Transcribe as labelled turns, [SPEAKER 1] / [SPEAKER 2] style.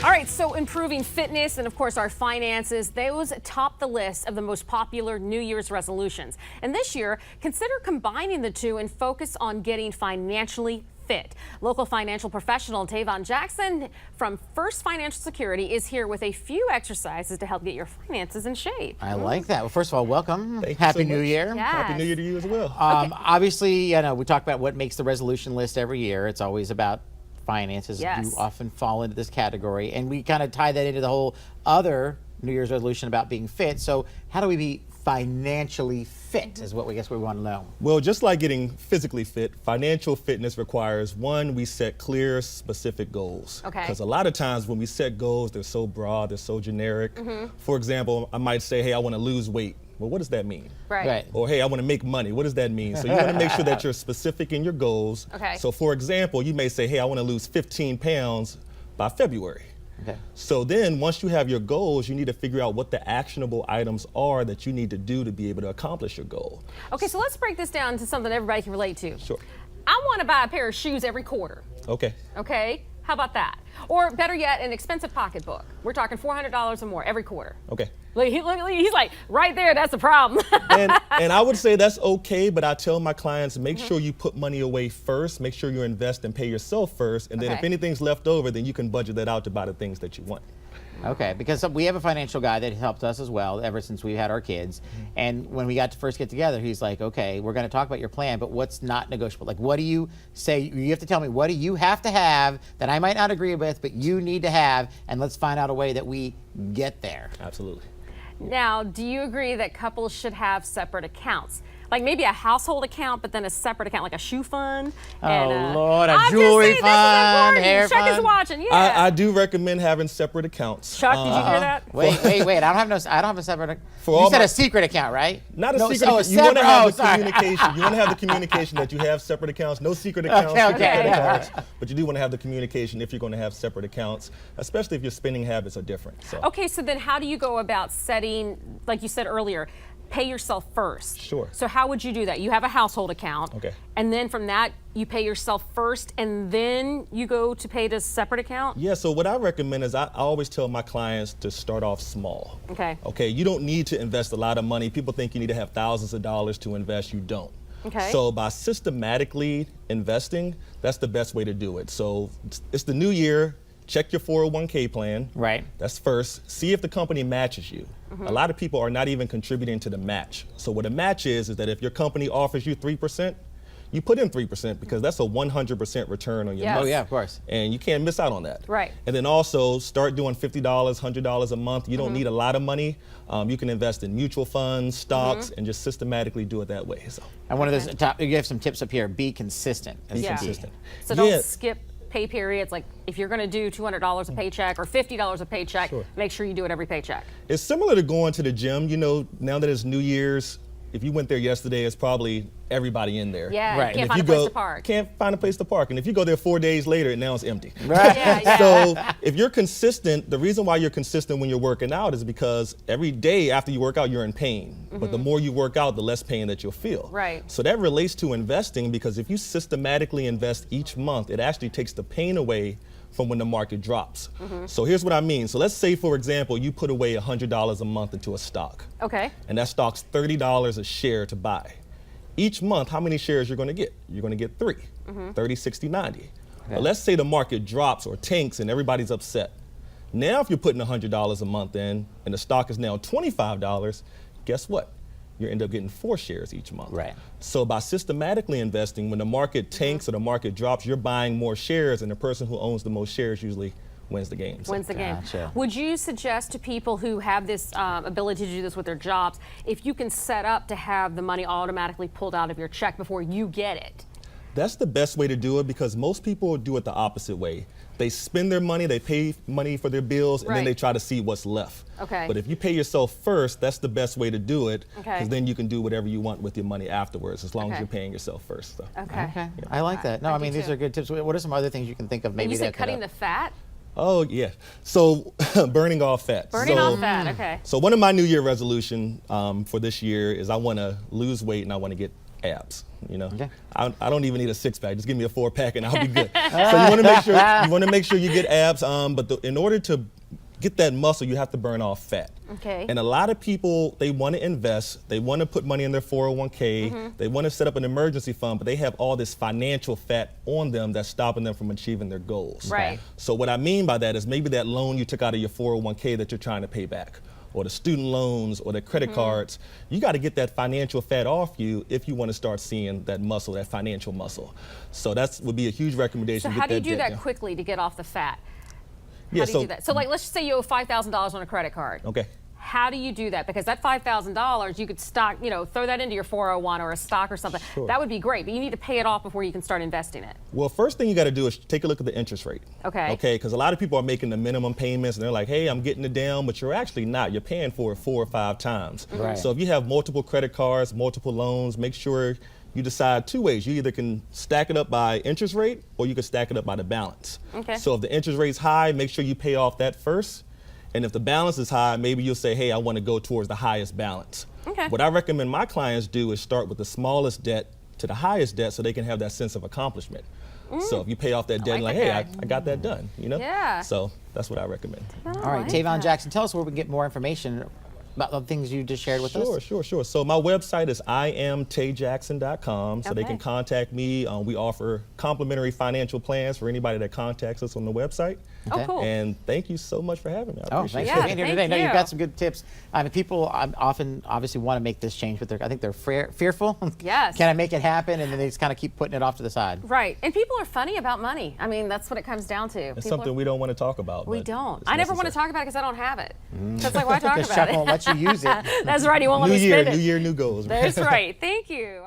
[SPEAKER 1] All right, so improving fitness and, of course, our finances, those top the list of the most popular New Year's resolutions. And this year, consider combining the two and focus on getting financially fit. Local financial professional Tavon Jackson from First Financial Security is here with a few exercises to help get your finances in shape.
[SPEAKER 2] I like that. Well, first of all, welcome.
[SPEAKER 3] Thank you
[SPEAKER 2] Happy
[SPEAKER 3] so
[SPEAKER 2] New
[SPEAKER 3] much.
[SPEAKER 2] Year.
[SPEAKER 1] Yes.
[SPEAKER 3] Happy New Year to you as well.
[SPEAKER 2] Obviously, we talk about what makes the resolution list every year. It's always about finances.
[SPEAKER 1] Yes.
[SPEAKER 2] Do often fall into this category, and we kind of tie that into the whole other New Year's resolution about being fit. So how do we be financially fit is what we want to know.
[SPEAKER 3] Well, just like getting physically fit, financial fitness requires, one, we set clear, specific goals.
[SPEAKER 1] Okay.
[SPEAKER 3] Because a lot of times when we set goals, they're so broad, they're so generic. For example, I might say, hey, I want to lose weight. Well, what does that mean?
[SPEAKER 1] Right.
[SPEAKER 3] Or, hey, I want to make money. What does that mean? So you want to make sure that you're specific in your goals.
[SPEAKER 1] Okay.
[SPEAKER 3] So for example, you may say, hey, I want to lose 15 pounds by February.
[SPEAKER 2] Okay.
[SPEAKER 3] So then once you have your goals, you need to figure out what the actionable items are that you need to do to be able to accomplish your goal.
[SPEAKER 1] Okay, so let's break this down to something everybody can relate to.
[SPEAKER 3] Sure.
[SPEAKER 1] I want to buy a pair of shoes every quarter.
[SPEAKER 3] Okay.
[SPEAKER 1] Okay, how about that? Or better yet, an expensive pocketbook. We're talking $400 or more every quarter.
[SPEAKER 3] Okay.
[SPEAKER 1] Look, he's like, right there, that's the problem.
[SPEAKER 3] and I would say that's okay, but I tell my clients, make sure you put money away first, make sure you invest and pay yourself first, and then if
[SPEAKER 1] Okay.
[SPEAKER 3] anything's left over, then you can budget that out to buy the things that you want.
[SPEAKER 2] Okay, because we have a financial guy that helped us as well ever since we had our kids. And when we got to first get together, he's like, okay, we're going to talk about your plan, but what's not negotiable? Like, what do you say? You have to tell me, what do you have to have that I might not agree with, but you need to have, and let's find out a way that we get there.
[SPEAKER 3] Absolutely.
[SPEAKER 1] Now, do you agree that couples should have separate accounts? Like maybe a household account, but then a separate account, like a shoe fund. And,
[SPEAKER 2] Lord, a
[SPEAKER 1] I'm just
[SPEAKER 2] jewelry
[SPEAKER 1] saying, this is
[SPEAKER 2] fund,
[SPEAKER 1] important.
[SPEAKER 2] hair
[SPEAKER 1] Chuck is
[SPEAKER 2] fund.
[SPEAKER 1] watching, yeah.
[SPEAKER 3] I do recommend having separate accounts.
[SPEAKER 1] Chuck, did you hear that?
[SPEAKER 2] Wait, I don't have a separate.
[SPEAKER 3] For
[SPEAKER 2] You
[SPEAKER 3] all
[SPEAKER 2] said
[SPEAKER 3] my-
[SPEAKER 2] a secret account, right?
[SPEAKER 3] Not a
[SPEAKER 2] No,
[SPEAKER 3] secret
[SPEAKER 2] so
[SPEAKER 3] account. You want to
[SPEAKER 2] separate-
[SPEAKER 3] have
[SPEAKER 2] oh,
[SPEAKER 3] the
[SPEAKER 2] sorry.
[SPEAKER 3] communication. You want to have the communication that you have separate accounts. No secret accounts,
[SPEAKER 2] Okay,
[SPEAKER 3] secret
[SPEAKER 2] okay.
[SPEAKER 3] credit cards, but you do want to have the communication if you're going to have separate accounts, especially if your spending habits are different. So.
[SPEAKER 1] Okay, so then how do you go about setting, like you said earlier, pay yourself first?
[SPEAKER 3] Sure.
[SPEAKER 1] So how would you do that? You have a household account.
[SPEAKER 3] Okay.
[SPEAKER 1] And then from that, you pay yourself first, and then you go to pay this separate account?
[SPEAKER 3] Yeah, so what I recommend is I always tell my clients to start off small.
[SPEAKER 1] Okay.
[SPEAKER 3] Okay, you don't need to invest a lot of money. People think you need to have thousands of dollars to invest. You don't.
[SPEAKER 1] Okay.
[SPEAKER 3] So by systematically investing, that's the best way to do it. So it's the new year. Check your 401k plan.
[SPEAKER 2] Right.
[SPEAKER 3] That's first. See if the company matches you. A lot of people are not even contributing to the match. So what a match is that if your company offers you 3%, you put in 3% because that's a 100% return on your
[SPEAKER 1] Yes.
[SPEAKER 3] money.
[SPEAKER 2] Oh, yeah, of course.
[SPEAKER 3] And you can't miss out on that.
[SPEAKER 1] Right.
[SPEAKER 3] And then also start doing $50, $100 a month. You don't need a lot of money. You can invest in mutual funds, stocks, and just systematically do it that way. So
[SPEAKER 2] And one of those you have some tips up here. Be consistent.
[SPEAKER 3] be
[SPEAKER 1] Yeah.
[SPEAKER 3] consistent.
[SPEAKER 1] So don't
[SPEAKER 3] Yeah.
[SPEAKER 1] skip pay periods. Like if you're going to do $200 a paycheck or $50 a paycheck,
[SPEAKER 3] Sure.
[SPEAKER 1] make sure you do it every paycheck.
[SPEAKER 3] It's similar to going to the gym. You know, now that it's New Year's, if you went there yesterday, it's probably everybody in there.
[SPEAKER 1] Yeah,
[SPEAKER 2] Right.
[SPEAKER 1] you
[SPEAKER 3] And
[SPEAKER 1] can't
[SPEAKER 3] if
[SPEAKER 1] find
[SPEAKER 3] you
[SPEAKER 1] a place
[SPEAKER 3] go,
[SPEAKER 1] to park.
[SPEAKER 3] can't find a place to park. And if you go there 4 days later, now it's empty.
[SPEAKER 2] Right.
[SPEAKER 1] Yeah.
[SPEAKER 3] So if you're consistent, the reason why you're consistent when you're working out is because every day after you work out, you're in pain. But the more you work out, the less pain that you'll feel.
[SPEAKER 1] Right.
[SPEAKER 3] So that relates to investing because if you systematically invest each month, it actually takes the pain away from when the market drops. So here's what I mean. So let's say, for example, you put away $100 a month into a stock.
[SPEAKER 1] Okay.
[SPEAKER 3] And that stock's $30 a share to buy. Each month, how many shares you're going to get? You're going to get 3, 30, 60, 90. But let's say the market drops or tanks and everybody's upset. Now, if you're putting $100 a month in and the stock is now $25, guess what? You end up getting 4 shares each month.
[SPEAKER 2] Right.
[SPEAKER 3] So by systematically investing, when the market tanks or the market drops, you're buying more shares, and the person who owns the most shares usually wins the game. So-
[SPEAKER 1] Wins the game.
[SPEAKER 2] Gotcha.
[SPEAKER 1] Would you suggest to people who have this ability to do this with their jobs, if you can set up to have the money automatically pulled out of your check before you get it?
[SPEAKER 3] That's the best way to do it because most people do it the opposite way. They spend their money, they pay money for their bills, and
[SPEAKER 1] Right.
[SPEAKER 3] then they try to see what's left.
[SPEAKER 1] Okay.
[SPEAKER 3] But if you pay yourself first, that's the best way to do it
[SPEAKER 1] Okay.
[SPEAKER 3] because then you can do whatever you want with your money afterwards as long
[SPEAKER 1] Okay.
[SPEAKER 3] as you're paying yourself first. So.
[SPEAKER 1] Okay.
[SPEAKER 2] Okay. I like that. No,
[SPEAKER 1] I
[SPEAKER 2] I
[SPEAKER 1] do
[SPEAKER 2] mean, these
[SPEAKER 1] too.
[SPEAKER 2] are good tips. What are some other things you can think of maybe
[SPEAKER 1] You said
[SPEAKER 2] that could
[SPEAKER 1] cutting the
[SPEAKER 2] help?
[SPEAKER 1] fat?
[SPEAKER 3] Oh, yeah. So burning off fat.
[SPEAKER 1] Burning
[SPEAKER 3] so,
[SPEAKER 1] off fat, okay.
[SPEAKER 3] So one of my New Year resolution for this year is I want to lose weight and I want to get abs. You know,
[SPEAKER 2] Okay.
[SPEAKER 3] I don't even need a 6-pack. Just give me a 4-pack and I'll be good. So you want to make sure you get abs. But in order to get that muscle, you have to burn off fat.
[SPEAKER 1] Okay.
[SPEAKER 3] And a lot of people, they want to invest, they want to put money in their 401k, they want to set up an emergency fund, but they have all this financial fat on them that's stopping them from achieving their goals.
[SPEAKER 1] Right.
[SPEAKER 3] So what I mean by that is maybe that loan you took out of your 401k that you're trying to pay back, or the student loans or the credit cards, you got to get that financial fat off you if you want to start seeing that muscle, that financial muscle. So that would be a huge recommendation.
[SPEAKER 1] So
[SPEAKER 3] Get
[SPEAKER 1] how do you
[SPEAKER 3] that
[SPEAKER 1] do
[SPEAKER 3] debt
[SPEAKER 1] that
[SPEAKER 3] down.
[SPEAKER 1] quickly to get off the fat?
[SPEAKER 3] Yeah,
[SPEAKER 1] How do you do that? So like, let's just say you owe $5,000 on a credit card.
[SPEAKER 3] Okay.
[SPEAKER 1] How do you do that? Because that $5,000, you could stock, throw that into your 401 or a stock or something.
[SPEAKER 3] Sure.
[SPEAKER 1] That would be great, but you need to pay it off before you can start investing it.
[SPEAKER 3] Well, first thing you got to do is take a look at the interest rate.
[SPEAKER 1] Okay.
[SPEAKER 3] Okay, because a lot of people are making the minimum payments and they're like, hey, I'm getting it down, but you're actually not. You're paying for it 4 or 5 times.
[SPEAKER 2] Right.
[SPEAKER 3] So if you have multiple credit cards, multiple loans, make sure you decide 2 ways. You either can stack it up by interest rate or you can stack it up by the balance.
[SPEAKER 1] Okay.
[SPEAKER 3] So if the interest rate's high, make sure you pay off that first. And if the balance is high, maybe you'll say, hey, I want to go towards the highest balance.
[SPEAKER 1] Okay.
[SPEAKER 3] What I recommend my clients do is start with the smallest debt to the highest debt so they can have that sense of accomplishment. So if you pay off that debt,
[SPEAKER 1] like
[SPEAKER 3] like, hey,
[SPEAKER 1] that.
[SPEAKER 3] I got that done,
[SPEAKER 1] Yeah.
[SPEAKER 3] So that's what I recommend.
[SPEAKER 2] All right, Tavon Jackson, tell us where we can get more information about the things you just shared with us.
[SPEAKER 3] Sure. So my website is iamtayjackson.com. So they
[SPEAKER 1] Okay.
[SPEAKER 3] can contact me. We offer complimentary financial plans for anybody that contacts us on the website.
[SPEAKER 1] Oh, cool.
[SPEAKER 3] And thank you so much for having me. I
[SPEAKER 2] Oh,
[SPEAKER 3] appreciate
[SPEAKER 2] thanks
[SPEAKER 3] it.
[SPEAKER 2] for
[SPEAKER 1] Yeah,
[SPEAKER 2] being here
[SPEAKER 1] thank
[SPEAKER 2] today. No, you've
[SPEAKER 1] you.
[SPEAKER 2] got some good tips. I mean, people often obviously want to make this change, but I think they're fearful.
[SPEAKER 1] Yes.
[SPEAKER 2] Can I make it happen? And then they just kind of keep putting it off to the side.
[SPEAKER 1] Right. And people are funny about money. I mean, that's what it comes down to.
[SPEAKER 3] It's
[SPEAKER 1] People
[SPEAKER 3] something
[SPEAKER 1] are-
[SPEAKER 3] we don't want to talk about.
[SPEAKER 1] we
[SPEAKER 3] but
[SPEAKER 1] don't.
[SPEAKER 3] it's
[SPEAKER 1] I never want to
[SPEAKER 3] necessary.
[SPEAKER 1] talk about it because I don't have it. That's like, why talk
[SPEAKER 2] Because
[SPEAKER 1] about
[SPEAKER 2] Chuck
[SPEAKER 1] it?
[SPEAKER 2] won't let you use it.
[SPEAKER 1] That's right. He won't let
[SPEAKER 3] New
[SPEAKER 1] me
[SPEAKER 3] year,
[SPEAKER 1] spend it.
[SPEAKER 3] new year, new goals.
[SPEAKER 1] That's right. Thank you.